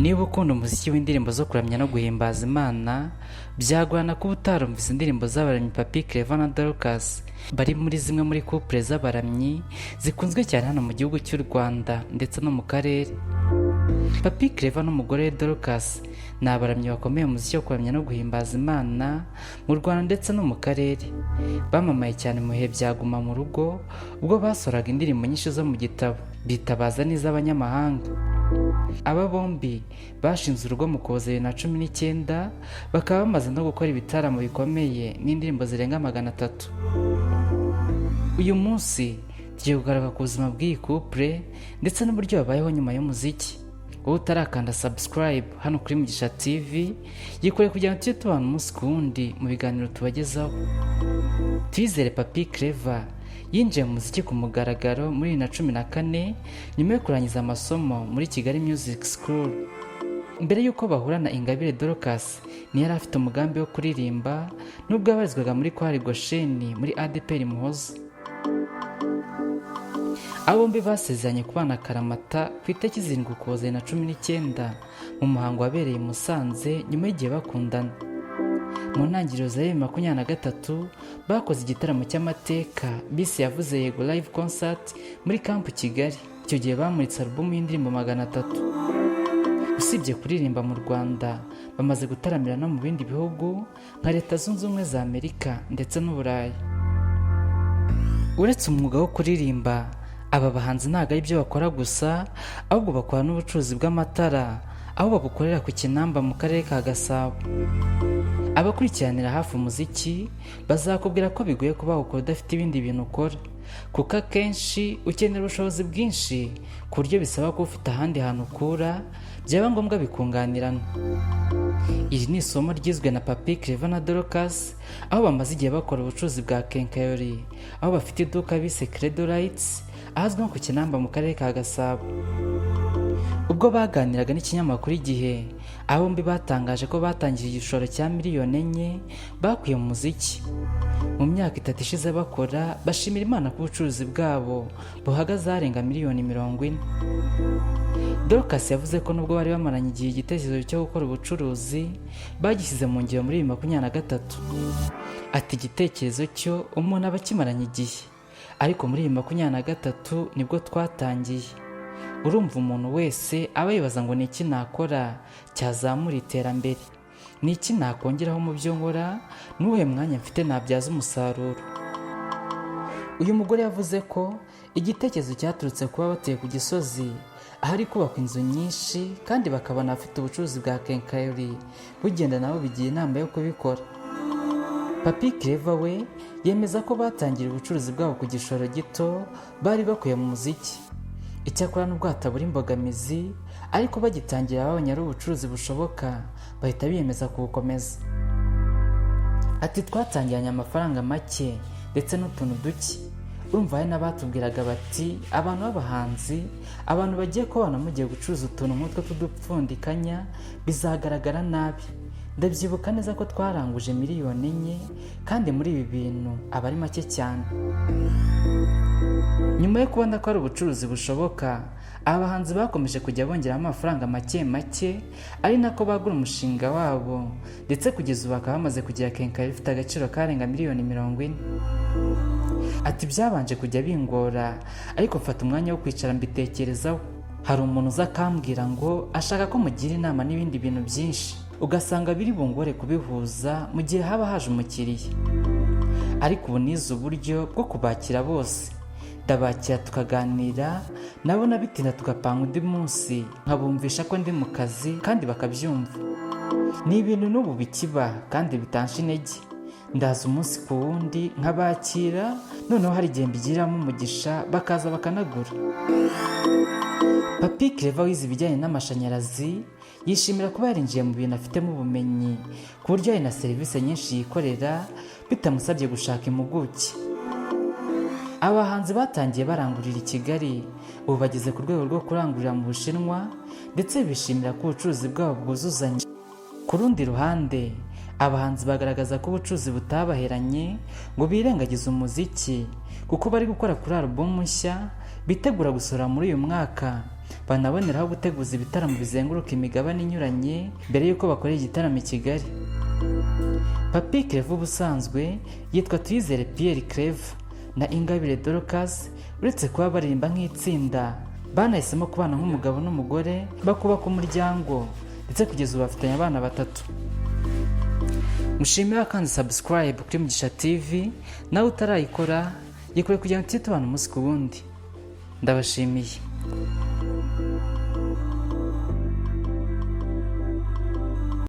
Niba ukunda umuziki w'indirimbo zo kuramya no guhimbaza Imana, byagorana kuba utarumvise indirimbo z'abaramyi Papi Clever na Dorcas bari muri zimwe muri couple z'abaramyi zikunzwe cyane hano mu gihugu cy'u Rwanda ndetse no mu karere. Papi Clever n'umugore we Dorcas ni abaramyi bakomeye mu muziki wo kuramya no guhimbaza Imana mu Rwanda ndetse no mu karere. Bamamaye cyane mu bihe bya Guma mu rugo ubwo basoraga indirimbo nyinshi zo mu gitabo bitabaza n'iz'abanyamahanga. Aba bombi bashinze urugo mu Kuva 2019 bakaba bamaze no gukora ibitaramo bikomeye n'indirimbo zirenga 300. Uyu munsi tugiye kugaruka ku buzima bw'iyi couple ndetse n'uburyo babayeho nyuma y'umuziki. Wowe utarakanda subscribe hano kuri Mugishatv yikore kugira ngo tujye tubana umunsi ku wundi mu biganiro tubagezaho. Twizere Papi Clever yinjiye mu muziki ku mugaragaro muri 2014 nyuma yo kurangiza amasomo muri Kigali Music School. Mbere y'uko bahura na Ingabire Dorcas ni yari afite umugambi wo kuririmba nubwo abarizwaga muri kwari Gosheni muri ADPR Muhoza. Abo bombi basezeranye kubana akaramata ku itariki 7 Ukuboza 2019 mu muhango wabereye i Musanze nyuma y'igihe bakundana. Mu ntangiriro za 2023 bakoze igitaramo cy'amateka bise yavuze yego live concert muri camp Kigali. Icyo gihe bamuritse album y'indirimbo 300. Usibye kuririmba mu Rwanda bamaze gutaramira no mu bindi bihugu nka Leta Zunze Ubumwe za Amerika ndetse n'Uburayi. Uretse umwuga wo kuririmba, aba bahanzi ntabwo ari byo bakora gusa ahubwo bakora n'ubucuruzi bw'amatara aho babukorera ku Kinamba mu karere ka Gasabo. Abakurikiranira hafi umuziki bazakubwira ko bigoye kuba ukora udafite ibindi bintu ukora, kuko akenshi ukenera ubushobozi bwinshi ku buryo bisaba ko ufite ahandi hantu ukura byaba ngombwa bikunganirana. Iri ni isomo ryizwe na Papi Clever na Dorcas aho bamaze igihe bakora ubucuruzi bwa kenkayori, aho bafite iduka bise Cleedo ahazwi nko ku Kinamba mu karere ka Gasabo. Ubwo baganiraga n'ikinyamakuru Igihe, abo bombi batangaje ko batangiye igishoro cya miliyoni 4 bakuye mu muziki. Mu myaka 3 ishize bakora, bashimira Imana ku bucuruzi bwabo buhagaze arenga miliyoni 40. Dorcas yavuze ko nubwo bari bamaranye igihe igitekerezo cyo gukora ubucuruzi bagishyize mu ngiro muri 2023. Ati igitekerezo cyo umuntu aba akimaranye igihe, ariko muri 2023 nibwo twatangiye. Urumva umuntu wese aba yibaza ngo ni iki nakora cyazamura iterambere, ni iki nakongeraho mu byo nkora, n'uhe mwanya mfite nabyaza umusaruro. Uyu mugore yavuze ko igitekerezo cyaturutse kuba batuye ku Gisozi ahari kubakwa inzu nyinshi kandi bakabona afite ubucuruzi bwa kenkayori bugenda nabo bigiye inama yo kubikora. Papi Clever we yemeza ko batangira ubucuruzi bwabo ku gishoro gito bari bakuye mu muziki. Icyakora n'ubwo hatabura imbogamizi, ariko bagitangira babonye ari ubucuruzi bushoboka bahita biyemeza kubukomeza. Ati twatangiranye amafaranga make ndetse n'utuntu duke. Urumva hari n'abatubwiraga bati abantu b'abahanzi, abantu bagiye kubana mugiye gucuruza utuntu nk'utwo tudupfundikanya bizagaragara nabi. Ndabyibuka neza ko twaranguje miliyoni 4 kandi muri ibi bintu aba ari make cyane. Nyuma yo kubona ko ari ubucuruzi bushoboka, abahanzi bakomeje kujya bongera amafaranga make make, ari nako bagura umushinga wabo ndetse kugeza ubu bakaba bamaze kugira kenkayori ifite agaciro karenga miliyoni 40. Ati byabanje kujya bingora, ariko mfata umwanya wo kwicara mbitekerezaho. Hari umuntu uza akambwira ngo ashaka ko mugira inama n'ibindi bintu byinshi, ugasanga biri bungore kubihuza mu gihe haba haje umukiriya. Ariko ubu nize uburyo bwo kubakira bose, ndabakira tukaganira nabo nabitinda tugapanga undi munsi nkabumvisha ko ndi mu kazi kandi bakabyumva. Ni ibintu n'ubu bikiba kandi bitansha intege. Ndaza umunsi ku wundi nkabakira, noneho hari igihe mbigiramo umugisha bakaza bakanagura. Papi Clever wize ibijyanye n'amashanyarazi yishimira kuba yarinjiye mu bintu afitemo ubumenyi ku buryo hari na serivisi nyinshi yikorera bitamusabye gushaka impuguke. Abahanzi batangiye barangurira i Kigali, ubu bageze ku rwego rwo kurangurira mu Bushinwa ndetse bishimira ko ubucuruzi bwabo bwuzuzanya. Ku rundi ruhande, abahanzi bagaragaza ko ubucuruzi butabaheranye ngo birengagize umuziki kuko bari gukora kuri album nshya bitegura gusohora muri uyu mwaka banaboneraho guteguza ibitaramo bizenguruka imigabane inyuranye mbere y'uko bakorera igitaramo i Kigali. Papi Clever ubusanzwe yitwa Twizere Clever na Ingabire Dorcas, uretse kuba baririmba nk'itsinda, banahisemo kubana nk'umugabo n'umugore, bakubaka umuryango ndetse kugeza ubu bafitanye abana 3. Mushimira kandi subscribe kuri Mugishatv, nawe utarayikora yikore kugira ngo tubane umunsi ku wundi. Ndabashimiye.